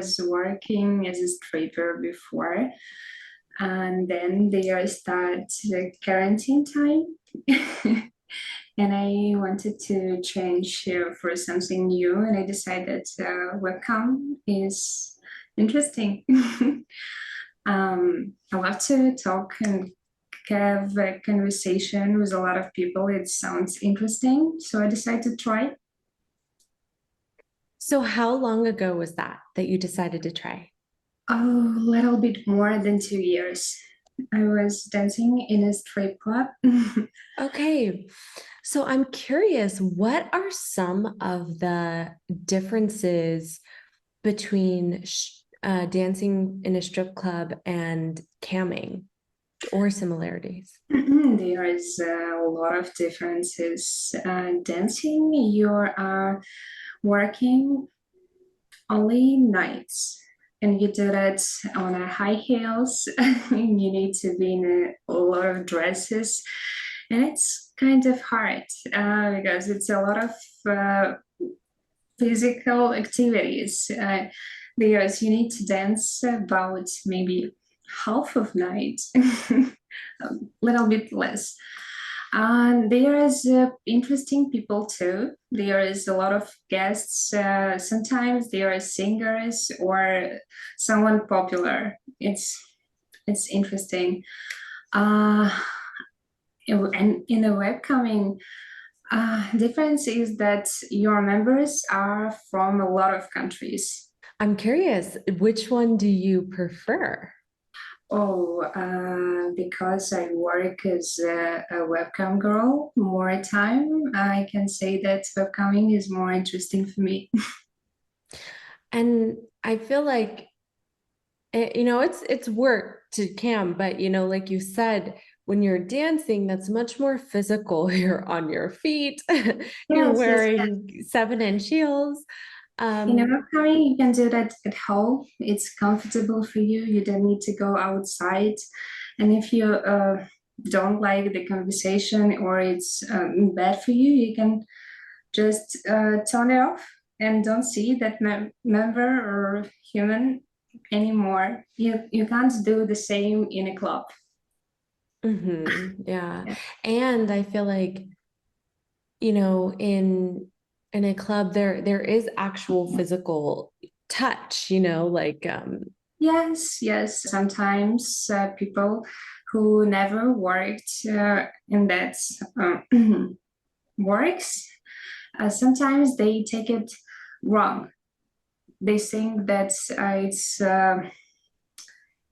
was working as a stripper before, and then they start the quarantine time. And I wanted to change for something new, and I decided webcam is interesting. I love to talk and have a conversation with a lot of people. It sounds interesting, so I decided to try. So how long ago was that you decided to try? A little bit more than 2 years. I was dancing in a strip club. Okay. So I'm curious, what are some of the differences between dancing in a strip club and camming or similarities? There is a lot of differences. Dancing, you are working only nights, and you do that on a high heels. You need to be in a lot of dresses, and it's kind of hard because it's a lot of uh, physical activities. Because you need to dance about maybe half of night, a little bit less. And there is interesting people too. There is a lot of guests. Sometimes there are singers or someone popular. It's interesting. Uh, and in the webcoming, difference is that your members are from a lot of countries. I'm curious, which one do you prefer? Oh, because I work as a webcam girl more time, I can say that webcaming is more interesting for me. And I feel like it's work to cam, but like you said, when you're dancing, that's much more physical. You're on your feet, you're Yes, yes, yes. wearing 7-inch heels. In Um, webcamming, you can do that at home. It's comfortable for you. You don't need to go outside. And if you don't like the conversation or it's bad for you, you can just turn it off and don't see that member or human anymore. You can't do the same in a club. yeah. Yeah. And I feel like, in a club there is actual physical touch, like Yes, yes. Sometimes people who never worked in that works, sometimes they take it wrong. They think that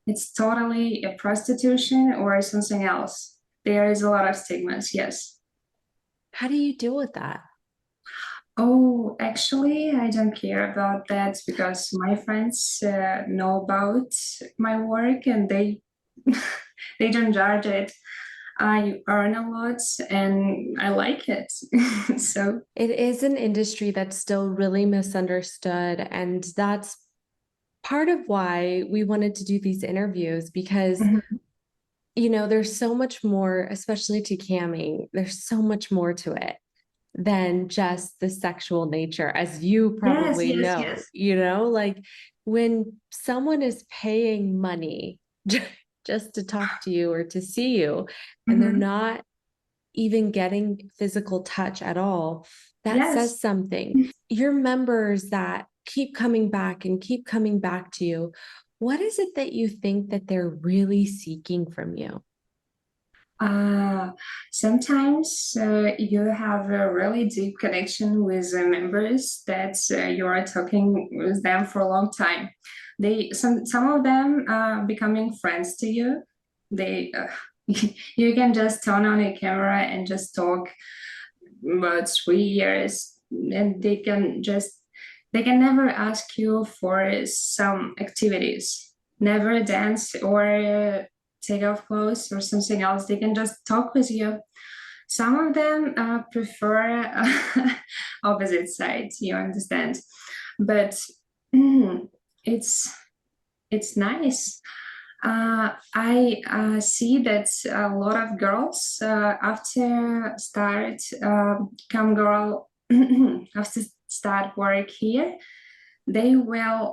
it's totally a prostitution or something else. There is a lot of stigmas, yes. how do you deal with that? Oh, actually, I don't care about that because my friends know about my work and they they don't judge it. I earn a lot and I like it. So, It is an industry that's still really misunderstood, and that's part of why we wanted to do these interviews because mhm. there's so much more, especially to camming, there's so much more to it than just the sexual nature, as you Yes, probably yes, know, yes. like when someone is paying money just to talk to you or to see you, and they're Mhm. not even getting physical touch at all, that Yes. says something. Your members that keep coming back and keep coming back to you, what is it that you think that they're really seeking from you? Uh, Sometimes you have a really deep connection with members that you are talking with them for a long time. Some of them becoming friends to you. They you can just turn on a camera and just talk about 3 years, and they can never ask you for some activities, never dance or take off clothes or something else. They can just talk with you. Some of them prefer opposite sides, you understand, but it's it's nice. I see that a lot of girls after start come girl after start work here, they will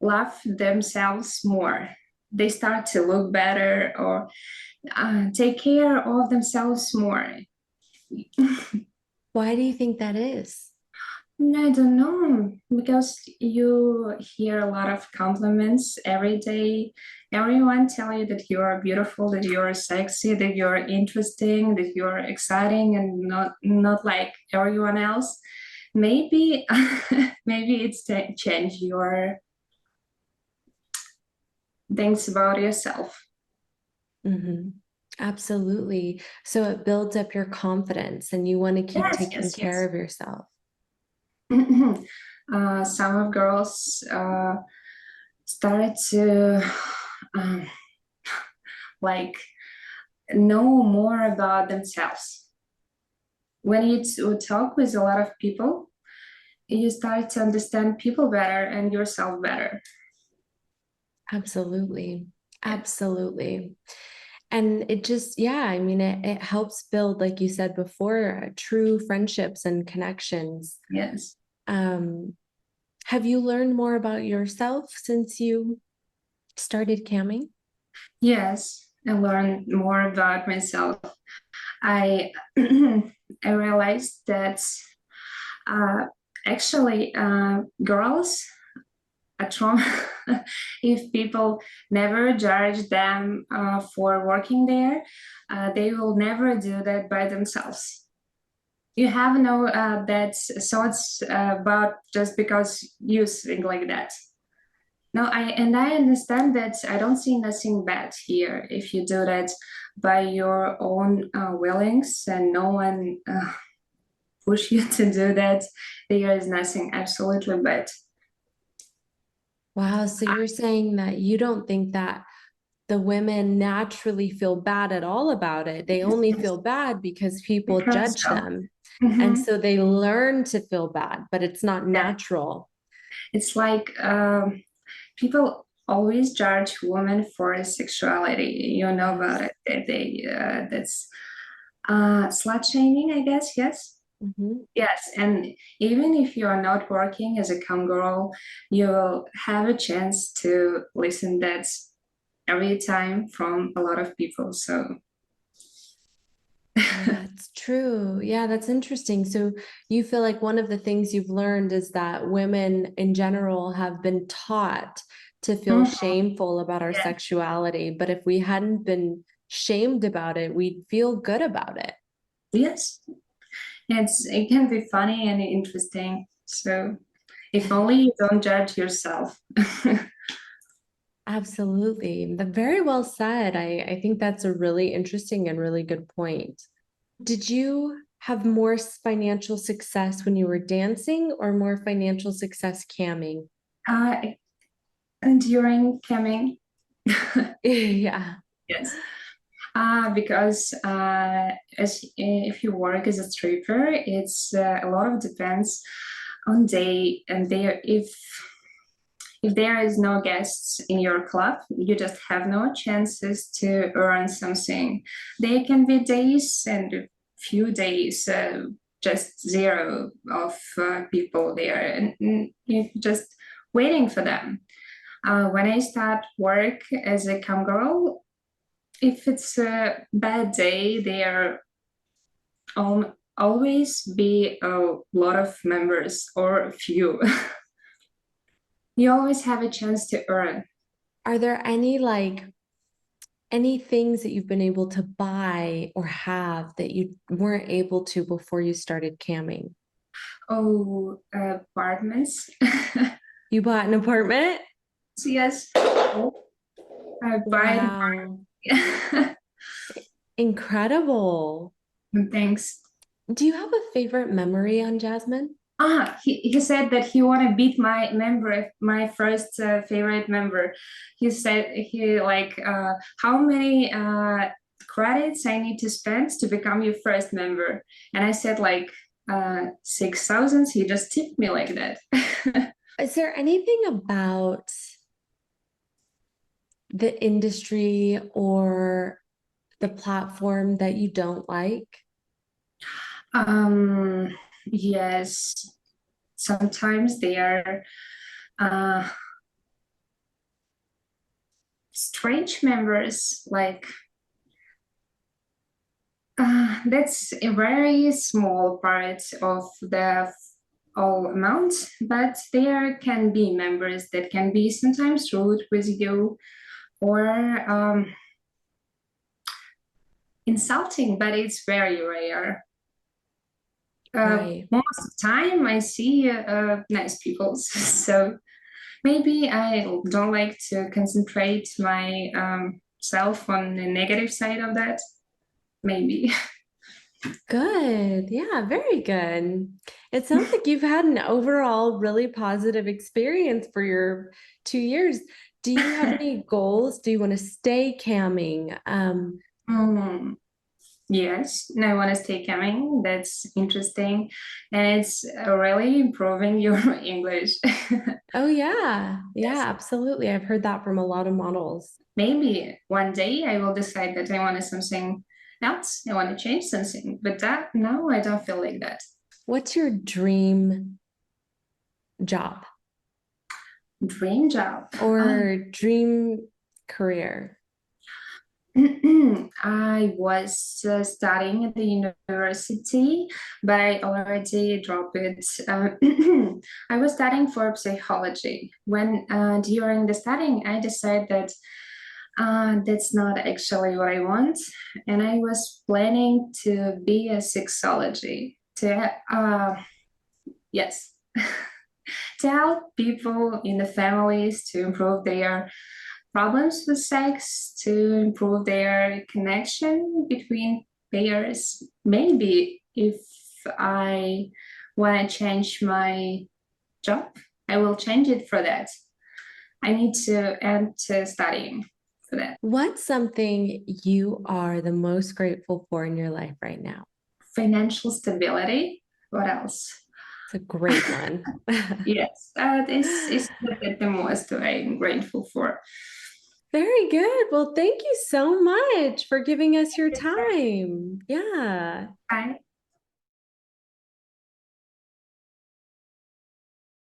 love themselves more. They start to look better or take care of themselves more. Why do you think that is? I don't know, because you hear a lot of compliments every day. Everyone tell you that you are beautiful, that you are sexy, that you are interesting, that you are exciting, and not like everyone else. Maybe maybe it's to change your things about yourself. Hmm. Absolutely. So it builds up your confidence and you want to keep Yes, taking yes, care yes. of yourself. Some of girls started to um, like know more about themselves. When you talk with a lot of people, you start to understand people better and yourself better. Absolutely. Yes, Absolutely. And it just, yeah, I mean, it helps build, like you said before, true friendships and connections. yes, Um, have you learned more about yourself since you started camming? yes. I learned more about myself. I I realized that uh, actually girls at home, if people never judge them for working there, they will never do that by themselves. You have no that thoughts about just because you think like that. No, I understand that. I don't see nothing bad here if you do that by your own willings and no one push you to do that. There is nothing absolutely bad. Wow. So you're saying that you don't think that the women naturally feel bad at all about it. They Yes, only yes, feel bad because people because judge them. And mhm. so they learn to feel bad, but it's not Yeah, natural. it's like people always judge women for sexuality. You know about Yes. it. That's slut shaming, I guess. Yes. Mhm. Yes, and even if you are not working as a cam girl, you will have a chance to listen that every time from a lot of people. So Yeah, it's true. Yeah, that's interesting. So you feel like one of the things you've learned is that women in general have been taught to feel mhm, shameful about our yeah, sexuality, but if we hadn't been shamed about it, we'd feel good about it. yes, it can be funny and interesting. So if only you don't judge yourself. Absolutely. Very well said. I think that's a really interesting and really good point. Did you have more financial success when you were dancing or more financial success camming? uh, and during coming, Yeah. yes, because as if you work as a stripper, it's a lot of depends on day and there if there is no guests in your club, you just have no chances to earn something. There can be days and a few days, just zero of people there, and you're just waiting for them. When I start work as a cam girl, if it's a bad day, there always be a lot of members or a few. You always have a chance to earn. Are there any things that you've been able to buy or have that you weren't able to before you started camming? Oh, apartments. You bought an apartment? So yes, I buy an Wow. apartment. Incredible. Thanks. Do you have a favorite memory on Jasmine? He said that he want to beat my member, my first favorite member. He said he like how many credits I need to spend to become your first member, and I said like 6,000. He just tipped me like that. Is there anything about the industry or the platform that you don't like? um, yes, sometimes they are uh, strange members, like that's a very small part of the all amount, but there can be members that can be sometimes rude with you or insulting, but it's very rare. Right. Most of the time, I see nice people, so maybe I don't like to concentrate my self on the negative side of that. Maybe. Good. Yeah, very good. It sounds like you've had an overall really positive experience for your 2 years. Do you have any goals? Do you want to stay camming? Mm, yes, and I want to stay coming. That's interesting, and it's really improving your English. Oh yeah. Yeah, Yes. absolutely. I've heard that from a lot of models. Maybe one day I will decide that I want something else. I want to change something, but that no, I don't feel like that. What's your dream job Dream job. or dream career? I was studying at the university, but I already dropped it. I was studying for psychology. When during the studying, I decided that that's not actually what I want, and I was planning to be a sexology. To yes, to help people in the families to improve their problems with sex, to improve their connection between pairs. Maybe if I want to change my job, I will change it for that. I need to end to studying for that. What's something you are the most grateful for in your life right now? Financial stability. What else? It's a great one. Yes, this is the most I'm grateful for. Very good. Well, thank you so much for giving us your time. Yeah. Bye.